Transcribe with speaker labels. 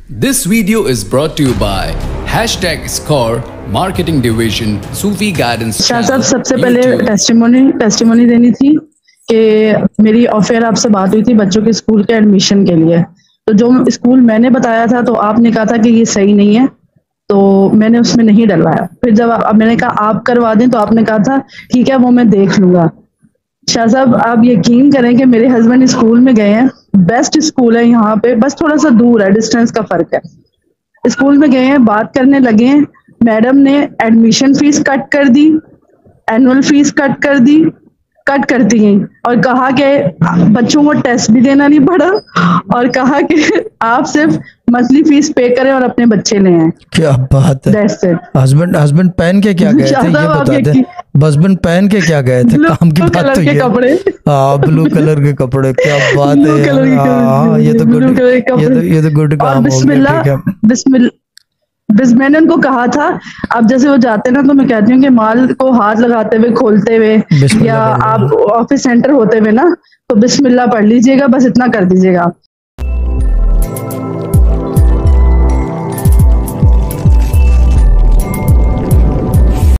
Speaker 1: This video is brought to you by #Score Marketing Division Sufi Guidance
Speaker 2: Shah साहब,
Speaker 1: Channel,
Speaker 2: सबसे पहले
Speaker 1: YouTube।
Speaker 2: Testimony देनी थी कि मेरी ऑफर आपसे बात हुई थी बच्चों के स्कूल के एडमिशन के लिए। तो जो स्कूल मैंने बताया था तो आपने कहा था कि ये सही नहीं है, तो मैंने उसमें नहीं डलवाया। फिर जब मैंने कहा आप करवा दें तो आपने कहा था ठीक है वो मैं देख लूंगा। शाह साहब, आप यकीन करें कि मेरे हस्बैंड स्कूल में गए हैं, बेस्ट स्कूल है यहाँ पे, बस थोड़ा सा दूर है, डिस्टेंस का फर्क है। स्कूल में गए हैं, बात करने लगे हैं, मैडम ने एडमिशन फीस कट कर दी, एनुअल फीस कट करती गई और कहा कि बच्चों को टेस्ट भी देना नहीं पड़ा और कहा कि आप सिर्फ मंथली फीस पे करें और अपने बच्चे ले आए।
Speaker 3: क्या बात है। हस्बैंड पहन के क्या गए थे ये बता दे। हस्बैंड पहन के क्या गए थे? काम की बात तो ये। हाँ, ब्लू कलर के कपड़े, क्या बात है। हाँ, ये तो गुड काम हो गया। ठीक है,
Speaker 2: मैंने उनको कहा था, अब जैसे वो जाते ना तो मैं कहती हूँ कि माल को हाथ लगाते हुए, खोलते हुए, या आप ऑफिस सेंटर होते हुए ना, तो बिस्मिल्लाह पढ़ लीजिएगा, बस इतना कर दीजिएगा।